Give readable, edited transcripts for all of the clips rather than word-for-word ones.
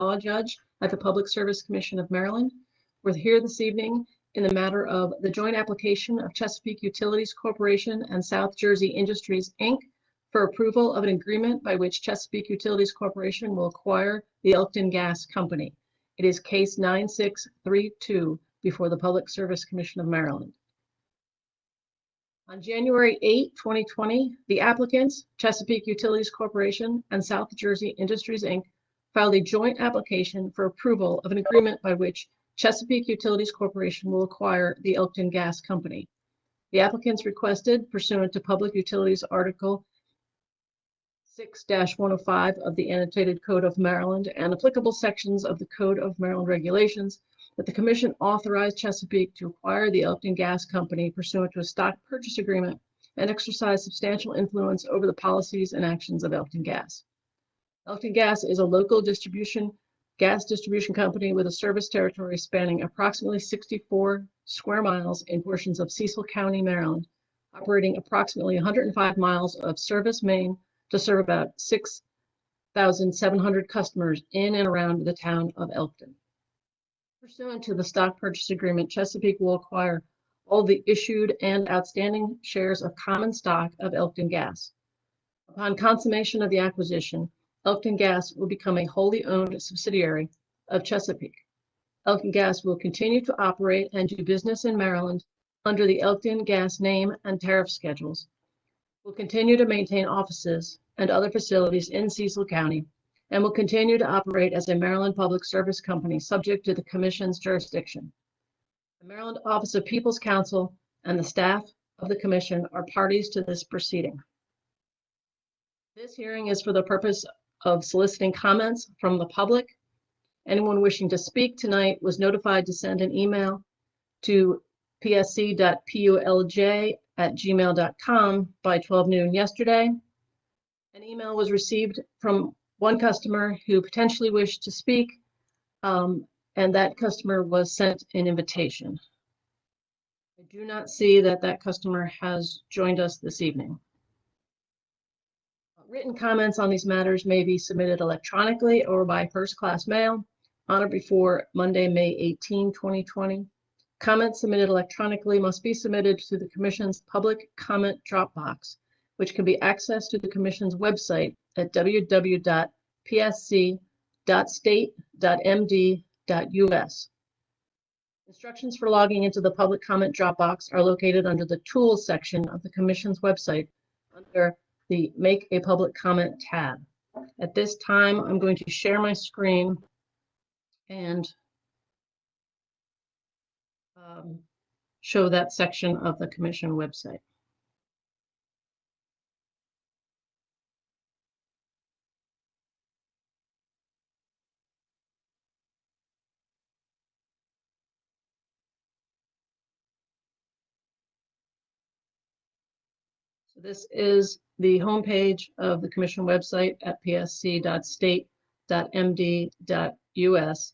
law judge at the Public Service Commission of Maryland. We're here this evening in the matter of the joint application of Chesapeake Utilities Corporation and South Jersey Industries, Inc. for approval of an agreement by which Chesapeake Utilities Corporation will acquire the Elkton Gas Company. It is case 9632 before the Public Service Commission of Maryland. On January 8, 2020, the applicants, Chesapeake Utilities Corporation and South Jersey Industries, Inc., filed a joint application for approval of an agreement by which Chesapeake Utilities Corporation will acquire the Elkton Gas Company. The applicants requested, pursuant to Public Utilities Article 6-105 of the Annotated Code of Maryland and applicable sections of the Code of Maryland Regulations, that the Commission authorized Chesapeake to acquire the Elkton Gas Company pursuant to a stock purchase agreement and exercise substantial influence over the policies and actions of Elkton Gas. Elkton Gas is a local gas distribution company with a service territory spanning approximately 64 square miles in portions of Cecil County, Maryland, operating approximately 105 miles of service main to serve about 6,700 customers in and around the town of Elkton. Pursuant to the stock purchase agreement, Chesapeake will acquire all the issued and outstanding shares of common stock of Elkton Gas. Upon consummation of the acquisition, Elkton Gas will become a wholly owned subsidiary of Chesapeake. Elkton Gas will continue to operate and do business in Maryland under the Elkton Gas name and tariff schedules, will continue to maintain offices and other facilities in Cecil County, and will continue to operate as a Maryland Public Service Company subject to the Commission's jurisdiction. The Maryland Office of People's Counsel and the staff of the Commission are parties to this proceeding. This hearing is for the purpose of soliciting comments from the public. Anyone wishing to speak tonight was notified to send an email to psc.pulj@gmail.com by 12 noon yesterday. An email was received from one customer who potentially wished to speak, and that customer was sent an invitation. I do not see that that customer has joined us this evening. Written comments on these matters may be submitted electronically or by first-class mail on or before Monday, May 18, 2020. Comments submitted electronically must be submitted through the Commission's public comment Dropbox, which can be accessed through the Commission's website at www.psc.state.md.us. Instructions for logging into the public comment Dropbox are located under the Tools section of the Commission's website under the Make a Public Comment tab. At this time, I'm going to share my screen and show that section of the Commission website. So this is the homepage of the Commission website at psc.state.md.us.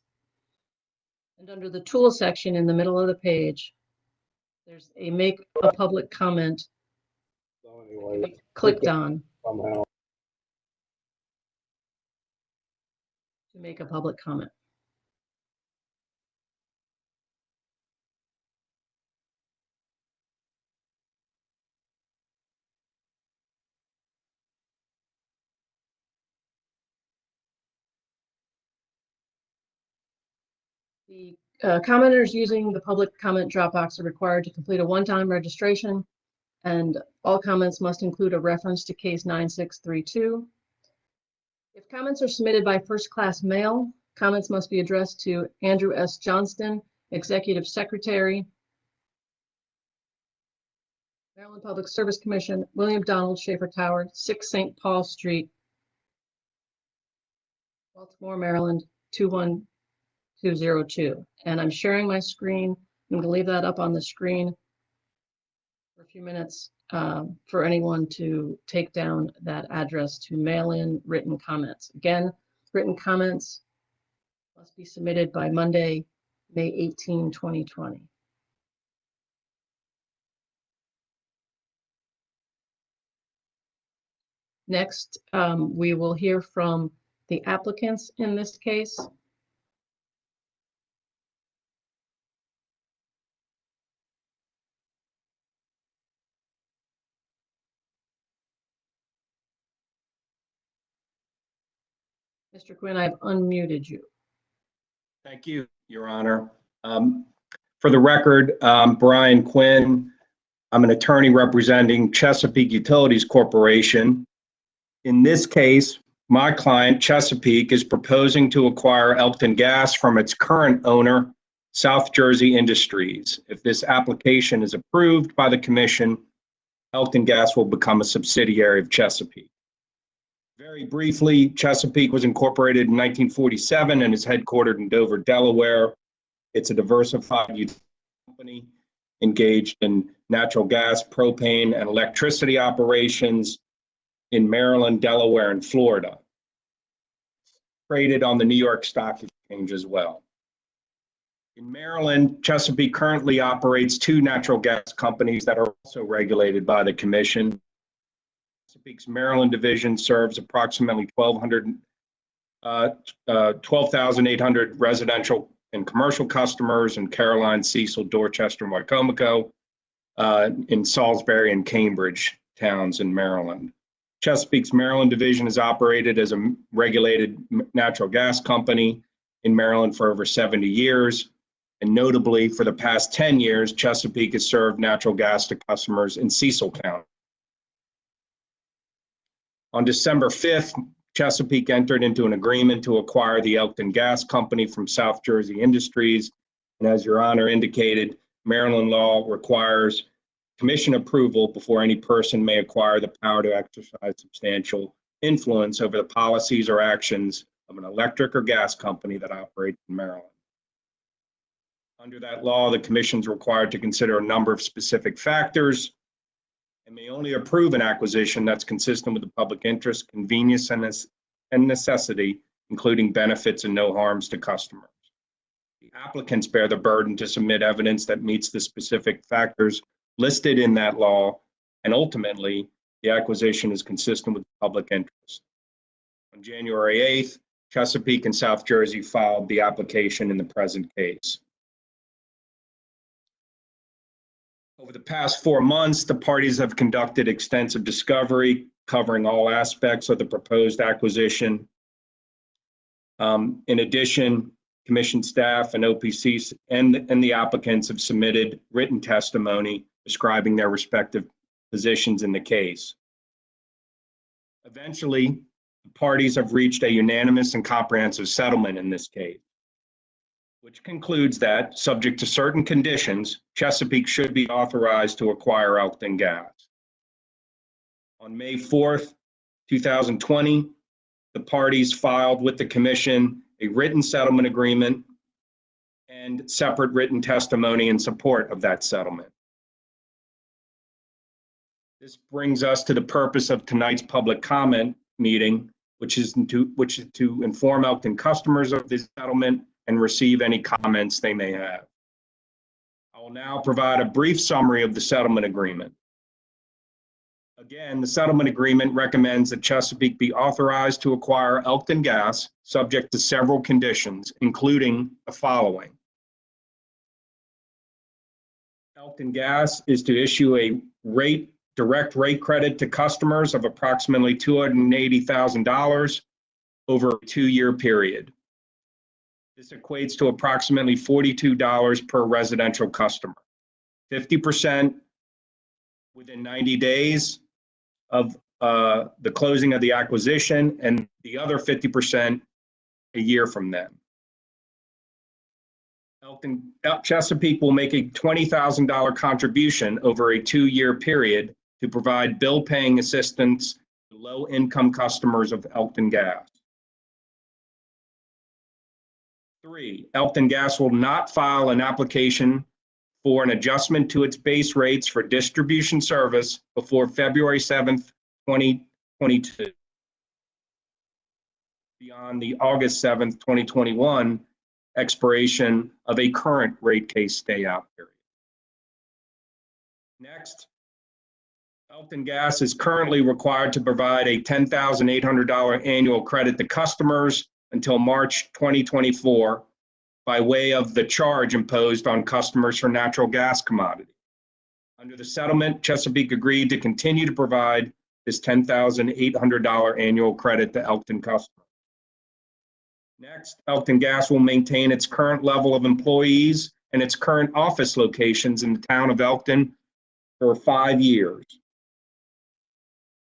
And under the Tools section in the middle of the page, there's a Make a Public Comment. So anyway, Clicked on somehow. to make a public comment. The commenters using the public comment Dropbox are required to complete a one-time registration, and all comments must include a reference to case 9632. If comments are submitted by first-class mail, comments must be addressed to Andrew S. Johnston, Executive Secretary, Maryland Public Service Commission, William Donald Schaefer Tower, 6 St. Paul Street, Baltimore, Maryland, 21202. And I'm sharing my screen. I'm going to leave that up on the screen for a few minutes for anyone to take down that address to mail in written comments. Again, written comments must be submitted by Monday, May 18, 2020. Next, we will hear from the applicants in this case. Mr. Quinn, I've unmuted you. Thank you, Your Honor. For the record, Brian Quinn. I'm an attorney representing Chesapeake Utilities Corporation. In this case, my client, Chesapeake, is proposing to acquire Elkton Gas from its current owner, South Jersey Industries. If this application is approved by the Commission, Elkton Gas will become a subsidiary of Chesapeake. Very briefly, Chesapeake was incorporated in 1947 and is headquartered in Dover, Delaware. It's a diversified utility company engaged in natural gas, propane, and electricity operations in Maryland, Delaware, and Florida. Traded on the New York Stock Exchange as well. In Maryland, Chesapeake currently operates 2 natural gas companies that are also regulated by the Commission. Chesapeake's Maryland division serves approximately 12,800 residential and commercial customers in Caroline, Cecil, Dorchester, and Wycomico, in Salisbury and Cambridge towns in Maryland. Chesapeake's Maryland division is operated as a regulated natural gas company in Maryland for over 70 years. And notably, for the past 10 years, Chesapeake has served natural gas to customers in Cecil County. On December 5th, Chesapeake entered into an agreement to acquire the Elkton Gas Company from South Jersey Industries. And as Your Honor indicated, Maryland law requires Commission approval before any person may acquire the power to exercise substantial influence over the policies or actions of an electric or gas company that operates in Maryland. Under that law, the Commission is required to consider a number of specific factors and may only approve an acquisition that's consistent with the public interest, convenience, and necessity, including benefits and no harms to customers. The applicants bear the burden to submit evidence that meets the specific factors listed in that law, and ultimately, the acquisition is consistent with the public interest. On January 8th, Chesapeake and South Jersey filed the application in the present case. Over the past 4 months, the parties have conducted extensive discovery covering all aspects of the proposed acquisition. In addition, Commission staff and OPC and the applicants have submitted written testimony describing their respective positions in the case. Eventually, the parties have reached a unanimous and comprehensive settlement in this case, which concludes that, subject to certain conditions, Chesapeake should be authorized to acquire Elkton Gas. On May 4th, 2020, the parties filed with the Commission a written settlement agreement and separate written testimony in support of that settlement. This brings us to the purpose of tonight's public comment meeting, which is to inform Elkton customers of this settlement and receive any comments they may have. I will now provide a brief summary of the settlement agreement. Again, the settlement agreement recommends that Chesapeake be authorized to acquire Elkton Gas, subject to several conditions, including the following. Elkton Gas is to issue a direct rate credit to customers of approximately $280,000 over a 2-year period. This equates to approximately $42 per residential customer, 50% within 90 days of the closing of the acquisition, and the other 50% a year from then. Chesapeake will make a $20,000 contribution over a 2-year period to provide bill-paying assistance to low-income customers of Elkton Gas. 3, Elkton Gas will not file an application for an adjustment to its base rates for distribution service before February 7th, 2022, beyond the August 7th, 2021 expiration of a current rate case stay-out period. Next, Elkton Gas is currently required to provide a $10,800 annual credit to customers until March 2024 by way of the charge imposed on customers for natural gas commodity. Under the settlement, Chesapeake agreed to continue to provide this $10,800 annual credit to Elkton customers. Next, Elkton Gas will maintain its current level of employees and its current office locations in the town of Elkton for 5 years.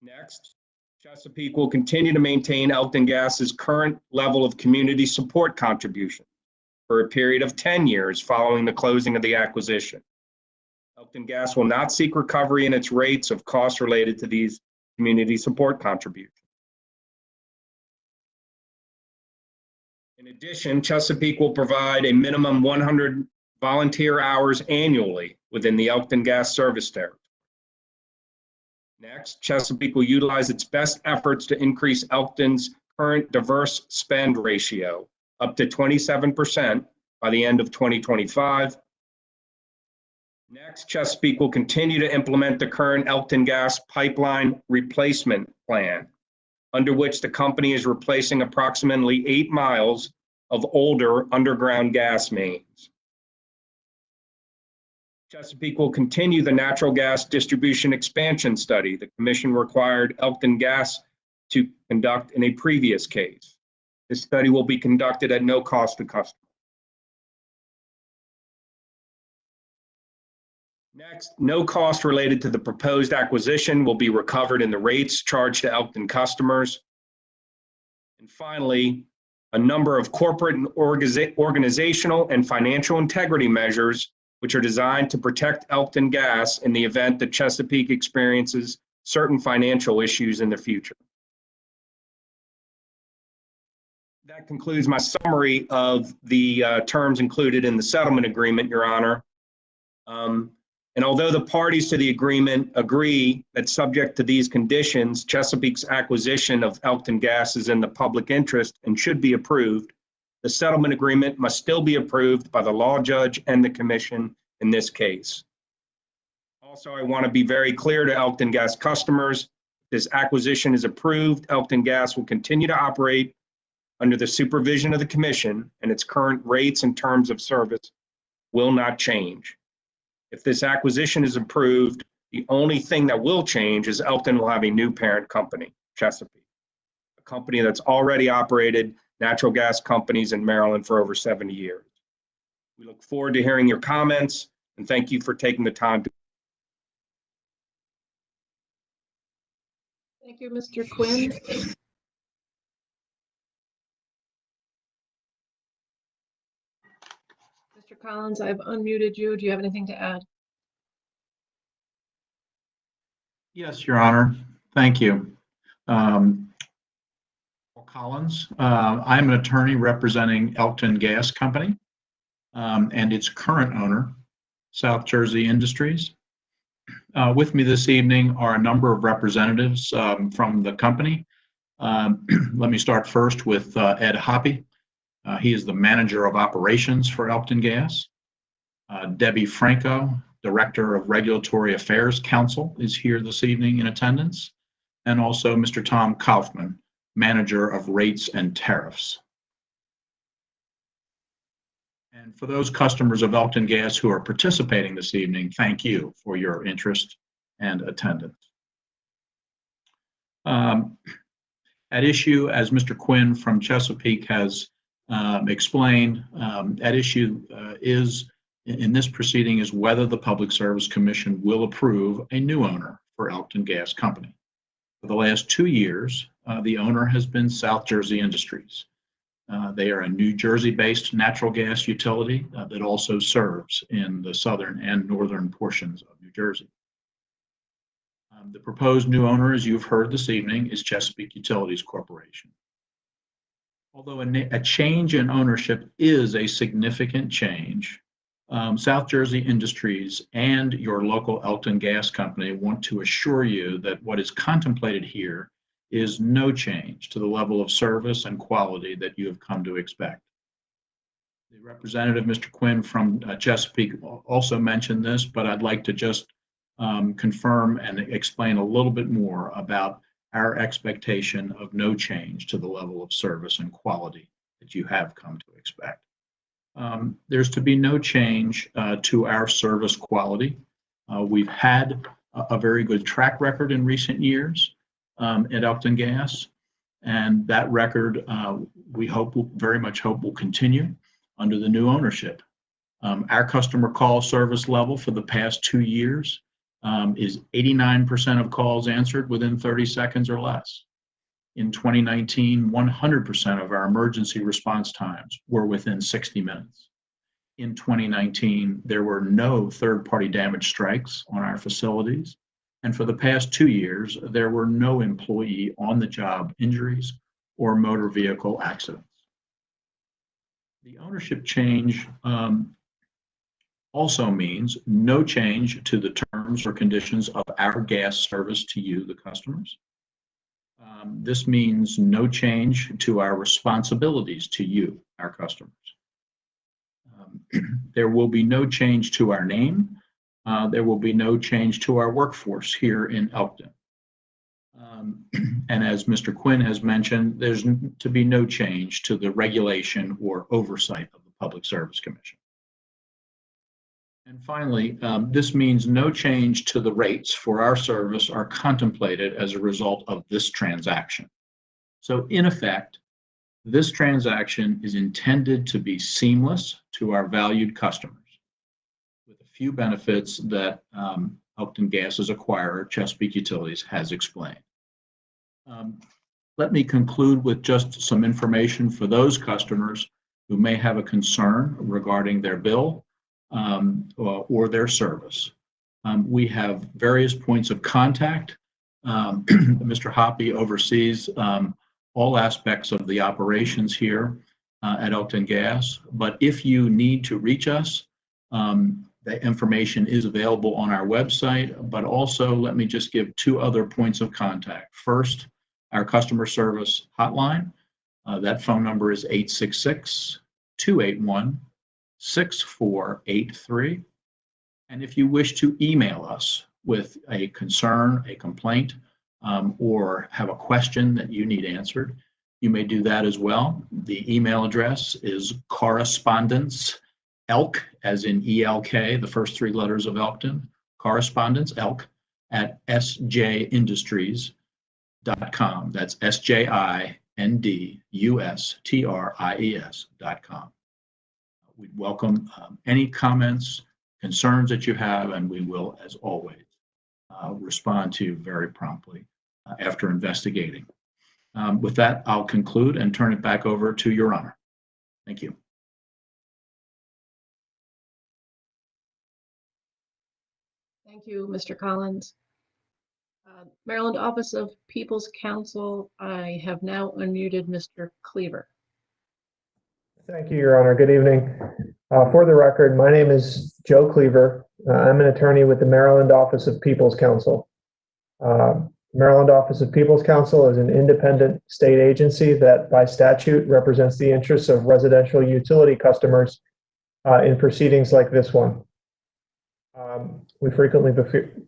Next, Chesapeake will continue to maintain Elkton Gas's current level of community support contribution for a period of 10 years following the closing of the acquisition. Elkton Gas will not seek recovery in its rates of costs related to these community support contributions. In addition, Chesapeake will provide a minimum 100 volunteer hours annually within the Elkton Gas service territory. Next, Chesapeake will utilize its best efforts to increase Elkton's current diverse spend ratio up to 27% by the end of 2025. Next, Chesapeake will continue to implement the current Elkton Gas pipeline replacement plan, under which the company is replacing approximately 8 miles of older underground gas mains. Chesapeake will continue the natural gas distribution expansion study the Commission required Elkton Gas to conduct in a previous case. This study will be conducted at no cost to customers. Next, no cost related to the proposed acquisition will be recovered in the rates charged to Elkton customers. And finally, a number of corporate and organizational and financial integrity measures which are designed to protect Elkton Gas in the event that Chesapeake experiences certain financial issues in the future. That concludes my summary of the terms included in the settlement agreement, Your Honor. And although the parties to the agreement agree that subject to these conditions, Chesapeake's acquisition of Elkton Gas is in the public interest and should be approved, the settlement agreement must still be approved by the law judge and the commission in this case. Also, I want to be very clear to Elkton Gas customers, if this acquisition is approved, Elkton Gas will continue to operate under the supervision of the commission, and its current rates and terms of service will not change. If this acquisition is approved, the only thing that will change is Elkton will have a new parent company, Chesapeake, a company that's already operated natural gas companies in Maryland for over 70 years. We look forward to hearing your comments, and thank you for taking the time to. Thank you, Mr. Quinn. Mr. Collins, I've unmuted you. Do you have anything to add? Yes, Your Honor. Thank you. Collins. I'm an attorney representing Elkton Gas Company and its current owner, South Jersey Industries. With me this evening are a number of representatives from the company. Let me start first with Ed Hoppy. He is the manager of operations for Elkton Gas. Debbie Franco, Director of Regulatory Affairs Council, is here this evening in attendance. And also Mr. Tom Kaufman, Manager of Rates and Tariffs. And for those customers of Elkton Gas who are participating this evening, thank you for your interest and attendance. At issue, as Mr. Quinn from Chesapeake has explained, at issue is in this proceeding is whether the Public Service Commission will approve a new owner for Elkton Gas Company. For the last 2 years, the owner has been South Jersey Industries. They are a New Jersey-based natural gas utility that also serves in the southern and northern portions of New Jersey. The proposed new owner, as you've heard this evening, is Chesapeake Utilities Corporation. Although a change in ownership is a significant change, South Jersey Industries and your local Elkton Gas Company want to assure you that what is contemplated here is no change to the level of service and quality that you have come to expect. The representative, Mr. Quinn from Chesapeake, also mentioned this, but I'd like to just confirm and explain a little bit more about our expectation of no change to the level of service and quality that you have come to expect. There's to be no change to our service quality. We've had a very good track record in recent years at Elkton Gas, and that record we very much hope will continue under the new ownership. Our customer call service level for the past 2 years is 89% of calls answered within 30 seconds or less. In 2019, 100% of our emergency response times were within 60 minutes. In 2019, there were no third-party damage strikes on our facilities. And for the past 2 years, there were no employee on-the-job injuries or motor vehicle accidents. The ownership change also means no change to the terms or conditions of our gas service to you, the customers. This means no change to our responsibilities to you, our customers. There will be no change to our name. There will be no change to our workforce here in Elkton. And as Mr. Quinn has mentioned, there's to be no change to the regulation or oversight of the Public Service Commission. And finally, this means no change to the rates for our service are contemplated as a result of this transaction. So in effect, this transaction is intended to be seamless to our valued customers with a few benefits that Elkton Gas's acquirer, Chesapeake Utilities, has explained. Let me conclude with just some information for those customers who may have a concern regarding their bill or their service. We have various points of contact. Mr. Hoppy oversees all aspects of the operations here at Elkton Gas, but if you need to reach us, the information is available on our website, but also let me just give 2 other points of contact. First, our customer service hotline. That phone number is 866-281-6483. And if you wish to email us with a concern, a complaint, or have a question that you need answered, you may do that as well. The email address is correspondence, ELK, as in ELK, the first 3 letters of Elkton, correspondence, ELK, at sjindustries.com. That's SJINDUSTRIES.com. We'd welcome any comments, concerns that you have, and we will, as always, respond to you very promptly after investigating. With that, I'll conclude and turn it back over to Your Honor. Thank you. Thank you, Mr. Collins. Maryland Office of People's Counsel, I have now unmuted Mr. Cleaver. Thank you, Your Honor. Good evening. For the record, my name is Joe Cleaver. I'm an attorney with the Maryland Office of People's Counsel. Maryland Office of People's Counsel is an independent state agency that by statute represents the interests of residential utility customers in proceedings like this one. We frequently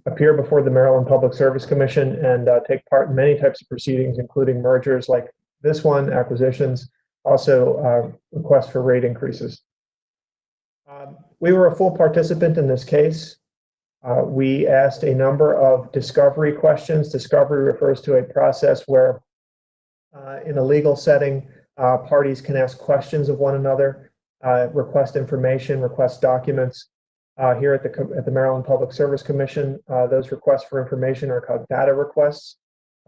appear before the Maryland Public Service Commission and take part in many types of proceedings, including mergers like this one, acquisitions, also requests for rate increases. We were a full participant in this case. We asked a number of discovery questions. Discovery refers to a process where in a legal setting, parties can ask questions of one another, request information, request documents. Here at the Maryland Public Service Commission, those requests for information are called data requests.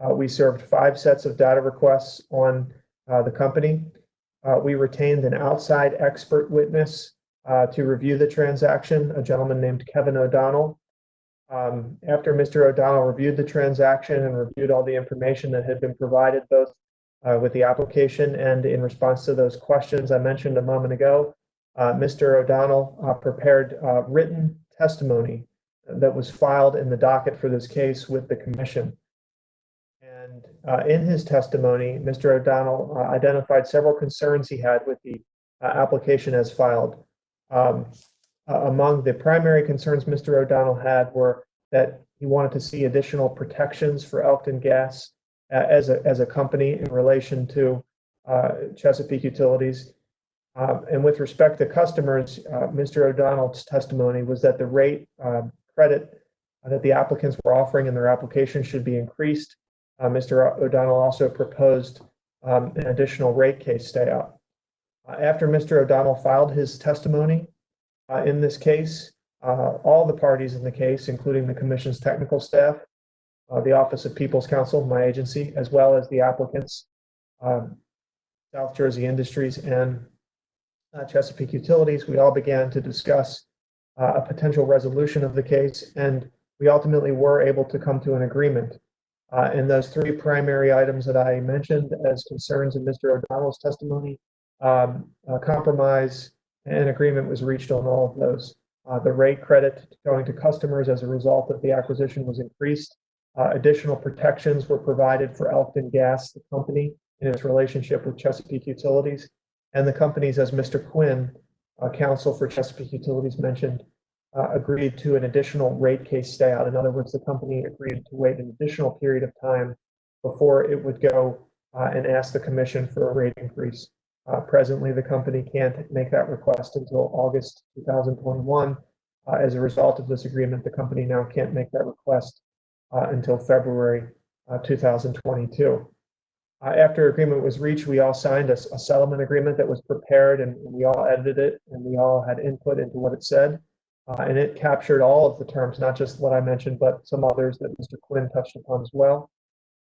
We served 5 sets of data requests on the company. We retained an outside expert witness to review the transaction, a gentleman named Kevin O'Donnell. After Mr. O'Donnell reviewed the transaction and reviewed all the information that had been provided, both with the application and in response to those questions I mentioned a moment ago, Mr. O'Donnell prepared written testimony that was filed in the docket for this case with the commission. And in his testimony, Mr. O'Donnell identified several concerns he had with the application as filed. Among the primary concerns Mr. O'Donnell had were that he wanted to see additional protections for Elkton Gas as a company in relation to Chesapeake Utilities. And with respect to customers, Mr. O'Donnell's testimony was that the rate credit that the applicants were offering in their application should be increased. Mr. O'Donnell also proposed an additional rate case stay out. After Mr. O'Donnell filed his testimony in this case, all the parties in the case, including the Commission's technical staff, the Office of People's Counsel, my agency, as well as the applicants, South Jersey Industries and Chesapeake Utilities, we all began to discuss a potential resolution of the case, and we ultimately were able to come to an agreement. And those three primary items that I mentioned as concerns in Mr. O'Donnell's testimony, a compromise and agreement was reached on all of those. The rate credit going to customers as a result of the acquisition was increased. Additional protections were provided for Elkton Gas, the company, in its relationship with Chesapeake Utilities. And the companies, as Mr. Quinn, counsel for Chesapeake Utilities, mentioned, agreed to an additional rate case stay out. In other words, the company agreed to wait an additional period of time before it would go and ask the Commission for a rate increase. Presently, the company can't make that request until August 2021. As a result of this agreement, the company now can't make that request until February 2022. After agreement was reached, we all signed a settlement agreement that was prepared, and we all edited it, and we all had input into what it said. And it captured all of the terms, not just what I mentioned, but some others that Mr. Quinn touched upon as well.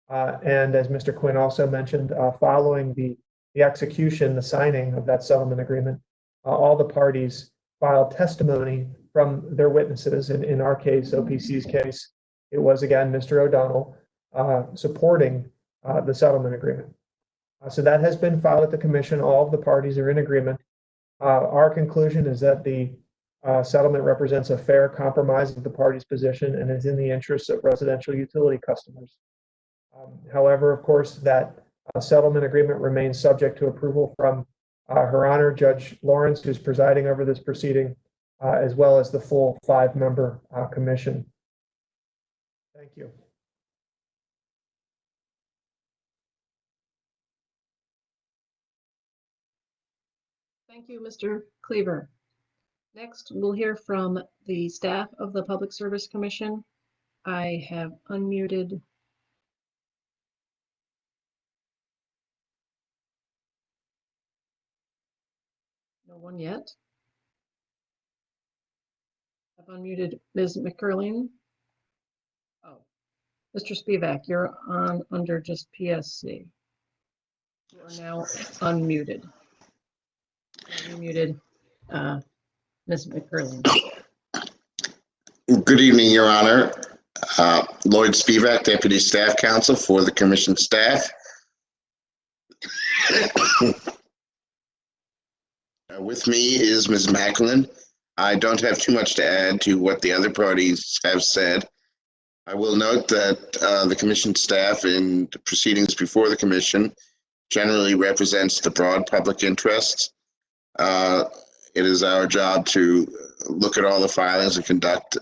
And as Mr. Quinn also mentioned, following the execution, the signing of that settlement agreement, all the parties filed testimony from their witnesses. In our case, OPC's case, it was again Mr. O'Donnell supporting the settlement agreement. So that has been filed at the Commission. All of the parties are in agreement. Our conclusion is that the settlement represents a fair compromise of the parties' position and is in the interests of residential utility customers. However, of course, that settlement agreement remains subject to approval from Her Honor Judge Lawrence, who's presiding over this proceeding, as well as the full 5-member commission. Thank you. Thank you, Mr. Cleaver. Next, we'll hear from the staff of the Public Service Commission. I have unmuted no one yet. I've unmuted Ms. McCurling. Oh, Mr. Spivak, you're on under just PSC. You are now unmuted. You muted Ms. McCurling. Good evening, Your Honor. Lloyd Spivak, Deputy Staff Counsel for the Commission staff. With me is Ms. Macklin. I don't have too much to add to what the other parties have said. I will note that the Commission staff in the proceedings before the Commission generally represents the broad public interests. It is our job to look at all the filings and conduct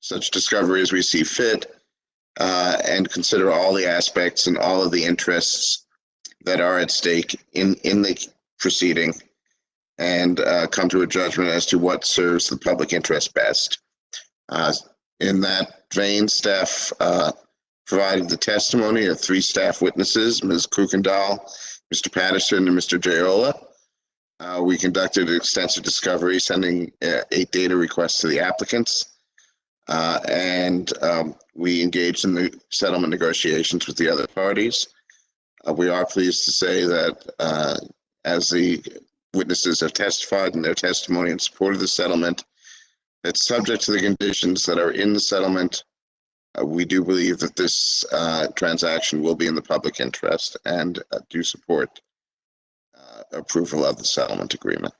such discovery as we see fit, and consider all the aspects and all of the interests that are at stake in the proceeding, and come to a judgment as to what serves the public interest best. In that vein, staff provided the testimony of 3 staff witnesses, Ms. Kuykendall, Mr. Patterson, and Mr. Jayola. We conducted an extensive discovery, sending 8 data requests to the applicants, and we engaged in the settlement negotiations with the other parties. We are pleased to say that as the witnesses have testified in their testimony in support of the settlement, that subject to the conditions that are in the settlement, we do believe that this transaction will be in the public interest, and do support approval of the settlement agreement.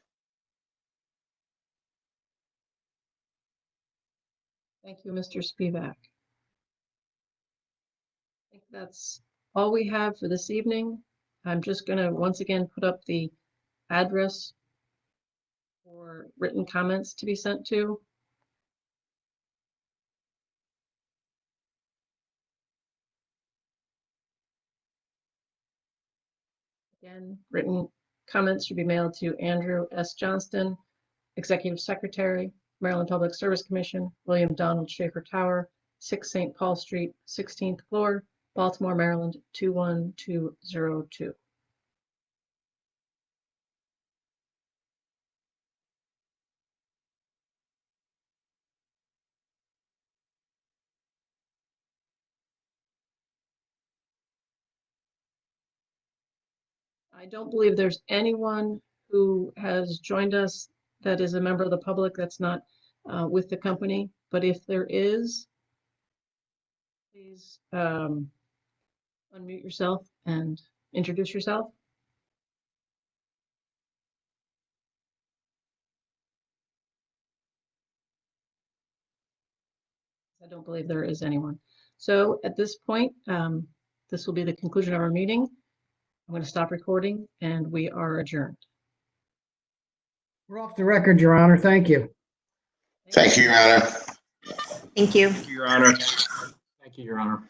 Thank you, Mr. Spivak. I think that's all we have for this evening. I'm just going to once again put up the address for written comments to be sent to. 10, written comments should be mailed to Andrew S. Johnston, Executive Secretary, Maryland Public Service Commission, William Donald Schaefer Tower, 6 St. Paul Street, 16th floor, Baltimore, Maryland, 21202. I don't believe there's anyone who has joined us that is a member of the public that's not with the company. But if there is, please unmute yourself and introduce yourself. I don't believe there is anyone. So at this point, this will be the conclusion of our meeting. I'm going to stop recording and we are adjourned. We're off the record, Your Honor. Thank you. Thank you, Your Honor. Thank you. Thank you, Your Honor. Thank you, Your Honor.